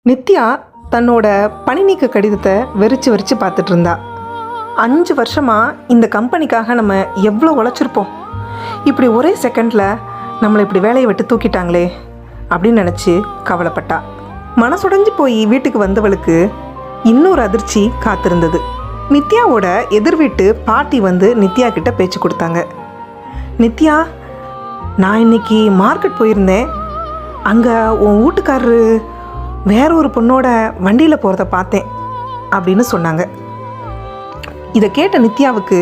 நித்யா தன்னோட பணி நீக்க கடிதத்தை வெறிச்சு பார்த்துட்டு இருந்தா. 5 வருஷமாக இந்த கம்பெனிக்காக நம்ம எவ்வளோ உழைச்சிருப்போம். இப்படி ஒரே செகண்டில் நம்மளை இப்படி வேலையை விட்டு தூக்கிட்டாங்களே அப்படின்னு நினச்சி கவலைப்பட்டா. மனசுடைஞ்சு போய் வீட்டுக்கு வந்தவளுக்கு இன்னொரு அதிர்ச்சி காத்திருந்தது. நித்யாவோட எதிர் வீட்டு பாட்டி வந்து நித்யா கிட்ட பேச்சு கொடுத்தாங்க. நித்யா, நான் இன்னைக்கு மார்க்கெட் போயிருந்தேன். அங்கே உன் வீட்டுக்காரரு வேற ஒரு பொண்ணோட வண்டியில் போகிறத பார்த்தேன் அப்படின்னு சொன்னாங்க. இதை கேட்ட நித்யாவுக்கு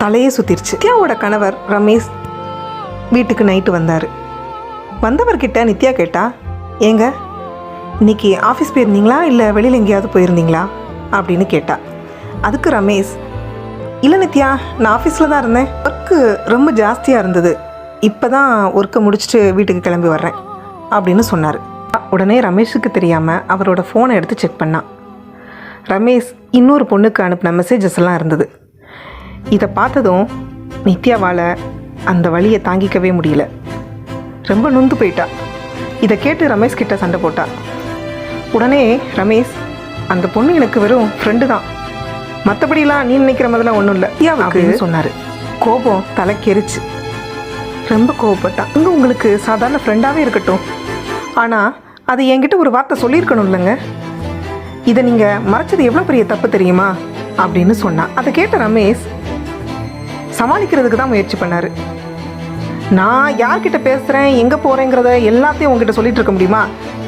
தலையே சுற்றிருச்சு. நித்யாவோட கணவர் ரமேஷ் வீட்டுக்கு நைட்டு வந்தார். வந்தவர்கிட்ட நித்யா கேட்டா, ஏங்க இன்னைக்கு ஆஃபீஸ் போயிருந்தீங்களா இல்லை வெளியில் எங்கேயாவது போயிருந்தீங்களா அப்படின்னு கேட்டா. அதுக்கு ரமேஷ், இல்லை நித்யா, நான் ஆஃபீஸில் தான் இருந்தேன். ஒர்க்கு ரொம்ப ஜாஸ்தியாக இருந்தது. இப்போ தான் ஒர்க்கை முடிச்சுட்டு வீட்டுக்கு கிளம்பி வர்றேன் அப்படின்னு சொன்னார். உடனே ரமேஷுக்கு தெரியாமல் அவரோட ஃபோனை எடுத்து செக் பண்ணான். ரமேஷ் இன்னொரு பொண்ணுக்கு அனுப்பின மெசேஜஸ் எல்லாம் இருந்தது. இதை பார்த்ததும் நித்யாவால் அந்த வழியை தாங்கிக்கவே முடியல. ரொம்ப நொந்து போயிட்டா. இதை கேட்டு ரமேஷ் கிட்ட சண்டை போட்டா. உடனே ரமேஷ், அந்த பொண்ணு எனக்கு வெறும் ஃப்ரெண்டு தான், மற்றபடிலாம் நீ நினைக்கிற மாதிரிலாம் ஒன்றும் இல்லை அப்படின்னு சொன்னார். கோபம் தலைக்கெரிச்சு ரொம்ப கோபப்பட்டான். அங்கே உங்களுக்கு சாதாரண ஃப்ரெண்டாகவே இருக்கட்டும், ஆனால் அது என்கிட்ட ஒரு வார்த்தை சொல்லியிருக்கணும் இல்லைங்க. இதை நீங்கள் மறைச்சது எவ்வளோ பெரிய தப்பு தெரியுமா அப்படின்னு சொன்னான். அதை கேட்ட ரமேஷ் சமாளிக்கிறதுக்கு தான் முயற்சி பண்ணார். நான் யார்கிட்ட பேசுகிறேன், எங்கே போகிறேங்கிறத எல்லாத்தையும் உங்ககிட்ட சொல்லிட்டு இருக்க முடியுமா?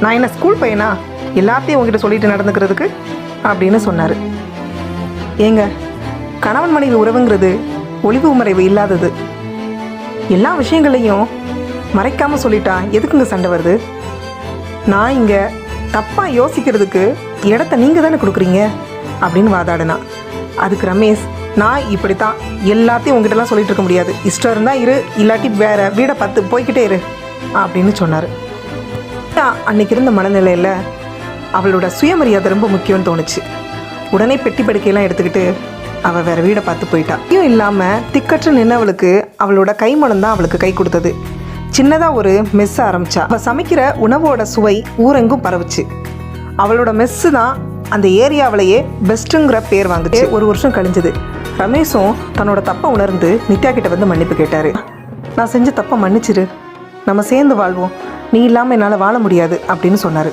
நான் என்ன ஸ்கூல் பையனா எல்லாத்தையும் உங்ககிட்ட சொல்லிட்டு நடந்துக்கிறதுக்கு அப்படின்னு சொன்னார். ஏங்க, கணவன் மனைவி உறவுங்கிறது ஒளிவு மறைவு இல்லாதது. எல்லா விஷயங்களையும் மறைக்காமல் சொல்லிட்டா எதுக்குங்க சண்டை வருது? நான் இங்கே தப்பாக யோசிக்கிறதுக்கு இடத்த நீங்கள் தானே கொடுக்குறீங்க அப்படின்னு வாதாடினா. அதுக்கு ரமேஷ், நான் இப்படி தான் எல்லாத்தையும் உங்ககிட்டலாம் சொல்லிட்டு இருக்க முடியாது, இஷ்டம் இருந்தால் இரு, இல்லாட்டி வேற வீடை பார்த்து போய்கிட்டே இரு அப்படின்னு சொன்னார். அன்னைக்கு இருந்த மனநிலையில் அவளோட சுயமரியாதை ரொம்ப முக்கியம்னு தோணுச்சு. உடனே பெட்டி படுக்கையெல்லாம் எடுத்துக்கிட்டு அவள் வேறு வீடை பார்த்து போயிட்டா. இதுவும் இல்லாமல் திக்கற்று நின்னவளுக்கு அவளோட கைமணம் தான் அவளுக்கு கை கொடுத்தது. சின்னதாக ஒரு மெஸ் ஆரம்பித்தா. அவள் சமைக்கிற உணவோட சுவை ஊரெங்கும் பரவுச்சு. அவளோட மெஸ்ஸு தான் அந்த ஏரியாவிலேயே பெஸ்ட்டுங்கிற பேர் வாங்குச்சு. 1 வருஷம் கழிஞ்சது. ரமேஷும் தன்னோட தப்பை உணர்ந்து நித்யா கிட்ட வந்து மன்னிப்பு கேட்டார். நான் செஞ்ச தப்பை மன்னிச்சிரு, நம்ம சேர்ந்து வாழ்வோம், நீ இல்லாமல் என்னால் வாழ முடியாது அப்படின்னு சொன்னார்.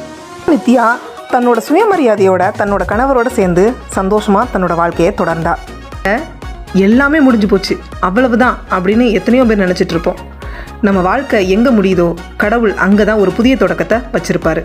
நித்யா தன்னோட சுயமரியாதையோட தன்னோட கணவரோட சேர்ந்து சந்தோஷமாக தன்னோட வாழ்க்கையை தொடர்ந்தா. எல்லாமே முடிஞ்சு போச்சு, அவ்வளவுதான் அப்படின்னு எத்தனையோ பேர் நினச்சிட்டு இருப்போம். நம்ம வாழ்க்கை எங்கே முடியுதோ கடவுள் அங்கே தான் ஒரு புதிய தொடக்கத்தை வச்சிருப்பாரு.